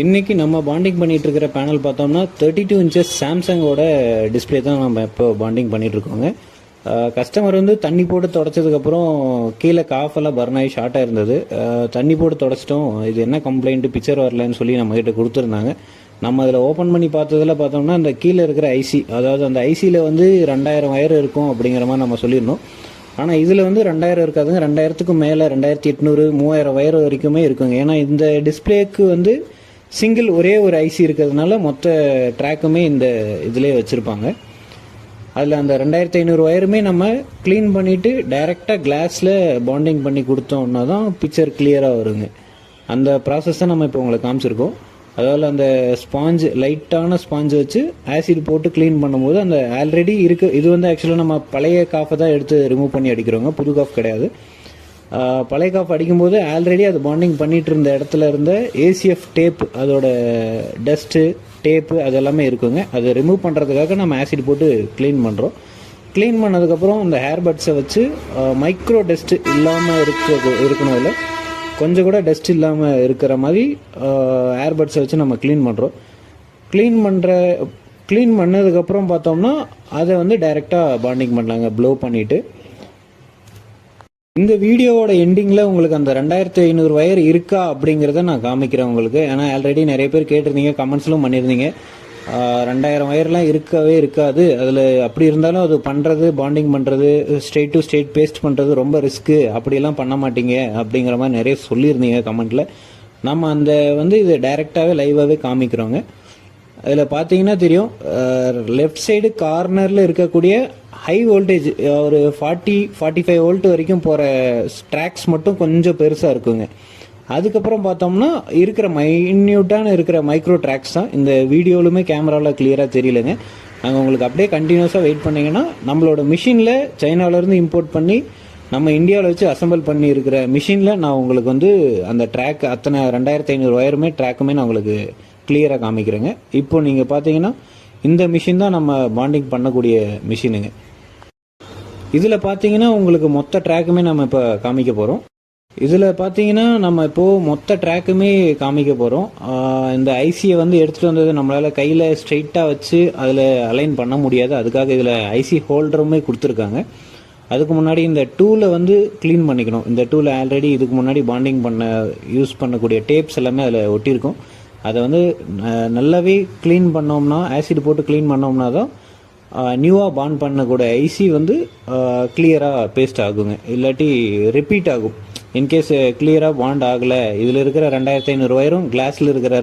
இன்றைக்கி நம்ம பாண்டிங் பண்ணிகிட்டு இருக்கிற பேனல் பார்த்தோம்னா 32 இன்ச்சஸ் சாம்சங்கோட டிஸ்பிளே தான் நம்ம இப்போ பாண்டிங் பண்ணிகிட்ருக்கோங்க. கஸ்டமர் வந்து தண்ணி போட்டு தொடச்சதுக்கப்புறம் கீழே காஃபெல்லாம் பர்ன் ஆகி ஷார்ட்டாக இருந்தது. தண்ணி போட்டு தொடச்சிட்டோம், இது என்ன கம்ப்ளைண்ட்டு, பிக்சர் வரலன்னு சொல்லி நம்மகிட்ட கொடுத்துருந்தாங்க. நம்ம அதில் ஓப்பன் பண்ணி பார்த்ததில் பார்த்தோம்னா அந்த கீழே இருக்கிற ஐசி, அதாவது அந்த ஐசியில் வந்து 2000 வயர் இருக்கும் அப்படிங்கிற மாதிரி நம்ம சொல்லியிருந்தோம். ஆனால் இதில் வந்து 2000 இருக்காதுங்க, 2000க்கு மேலே 2800 3000 வயர் வரைக்குமே இருக்குங்க. ஏன்னா இந்த டிஸ்பிளேக்கு வந்து சிங்கிள் ஒரே ஒரு ஐசி இருக்கிறதுனால மொத்த ட்ராக்குமே இந்த இதிலே வச்சுருப்பாங்க. அதில் அந்த 2500 வயருமே நம்ம க்ளீன் பண்ணிவிட்டு டைரெக்டாக கிளாஸில் பாண்டிங் பண்ணி கொடுத்தோம்னா தான் பிக்சர் கிளியராக வருங்க. அந்த ப்ராசஸ் தான் நம்ம இப்போ உங்களுக்கு காமிச்சிருக்கோம். அதாவது அந்த ஸ்பாஞ்சு, லைட்டான ஸ்பாஞ்சு வச்சு ஆசிட் போட்டு க்ளீன் பண்ணும்போது அந்த ஆல்ரெடி இது வந்து ஆக்சுவலாக நம்ம பழைய காஃபை தான் எடுத்து ரிமூவ் பண்ணி அடிக்கிறோங்க, புது காஃப் கிடையாது. பழைய காஃப் அடிக்கும்போது ஆல்ரெடி அது பாண்டிங் பண்ணிகிட்டு இருந்த இடத்துல இருந்த ஏசிஎஃப் டேப், அதோட டஸ்ட்டு டேப்பு அது எல்லாமே இருக்குங்க. அதை ரிமூவ் பண்ணுறதுக்காக நம்ம ஆசிட் போட்டு க்ளீன் பண்ணுறோம். க்ளீன் பண்ணதுக்கப்புறம் அந்த ஹேர் பட்ஸை வச்சு மைக்ரோ டஸ்ட்டு இல்லாமல் இருக்கணும், இல்லை கொஞ்சம் கூட டஸ்ட் இல்லாமல் இருக்கிற மாதிரி ஹேர் பட்ஸை வச்சு நம்ம க்ளீன் பண்ணுறோம். க்ளீன் பண்ணதுக்கப்புறம் பார்த்தோம்னா அதை வந்து டைரெக்டாக பாண்டிங் பண்ணலாங்க, ப்ளோ பண்ணிவிட்டு. இந்த வீடியோவோட எண்டிங்கில் உங்களுக்கு அந்த 2500 வயர் இருக்கா அப்படிங்கிறத நான் காமிக்கிறேன் உங்களுக்கு. ஏன்னா ஆல்ரெடி நிறைய பேர் கேட்டிருந்தீங்க, கமெண்ட்ஸ்லும் பண்ணியிருந்தீங்க, 2000 வயர்லாம் இருக்கவே இருக்காது, அதில் அப்படி இருந்தாலும் அது பண்ணுறது, பாண்டிங் பண்ணுறது, ஸ்ட்ரெயிட் டு ஸ்ட்ரெயிட் பேஸ்ட் பண்ணுறது ரொம்ப ரிஸ்க்கு, அப்படியெல்லாம் பண்ண மாட்டீங்க அப்படிங்கிற மாதிரி நிறைய சொல்லியிருந்தீங்க கமெண்ட்டில். நம்ம அந்த வந்து இது டைரெக்டாகவே லைவாகவே காமிக்கிறோங்க. அதில் பார்த்தீங்கன்னா தெரியும், லெஃப்ட் சைடு கார்னரில் இருக்கக்கூடிய ஹை வோல்டேஜ் ஒரு 40-45 வோல்ட் வரைக்கும் போகிற ட்ராக்ஸ் மட்டும் கொஞ்சம் பெருசாக இருக்குங்க. அதுக்கப்புறம் பார்த்தோம்னா இருக்கிற மைன்யூட்டான இருக்கிற மைக்ரோ ட்ராக்ஸ் தான் இந்த வீடியோவிலுமே கேமராவில் கிளியராக தெரியலைங்க. நாங்கள் உங்களுக்கு அப்படியே கண்டினியூஸாக வெயிட் பண்ணிங்கன்னா நம்மளோட மிஷினில் சைனாவிலேருந்து இம்போர்ட் பண்ணி நம்ம இந்தியாவில் வச்சு அசம்பிள் பண்ணி இருக்கிற மிஷினில் நான் உங்களுக்கு வந்து அந்த ட்ராக் அத்தனை 2500 வயருமே ட்ராக்குமே நான் உங்களுக்கு கிளியராக காமிக்கிறேங்க. இப்போ நீங்கள் பார்த்தீங்கன்னா இந்த மிஷின் தான் நம்ம பாண்டிங் பண்ணக்கூடிய மிஷினுங்க. இதில் பார்த்தீங்கன்னா உங்களுக்கு மொத்த ட்ராக்குமே நம்ம இப்போ காமிக்க போகிறோம். இதில் பார்த்தீங்கன்னா நம்ம இப்போது மொத்த ட்ராக்குமே காமிக்க போகிறோம். இந்த ஐசியை வந்து எடுத்துகிட்டு வந்தது நம்மளால் கையில் ஸ்ட்ரெயிட்டாக வச்சு அதில் அலைன் பண்ண முடியாது, அதுக்காக இதில் ஐசி ஹோல்டருமே கொடுத்துருக்காங்க. அதுக்கு முன்னாடி இந்த டூலை வந்து க்ளீன் பண்ணிக்கணும். இந்த டூலை ஆல்ரெடி இதுக்கு முன்னாடி பாண்டிங் பண்ண யூஸ் பண்ணக்கூடிய டேப்ஸ் எல்லாமே அதில் ஒட்டியிருக்கும். அதை வந்து நல்லாவே க்ளீன் பண்ணோம்னா, ஆசிட் போட்டு க்ளீன் பண்ணோம்னா தான் நியூவாக பாண்ட் பண்ணக்கூடிய ஐசி வந்து கிளியராக பேஸ்ட் ஆகுங்க, இல்லாட்டி ரிப்பீட் ஆகும். இன்கேஸ் கிளியராக பாண்ட் ஆகலை, இதில் இருக்கிற 2500 வயரும் கிளாஸில் இருக்கிற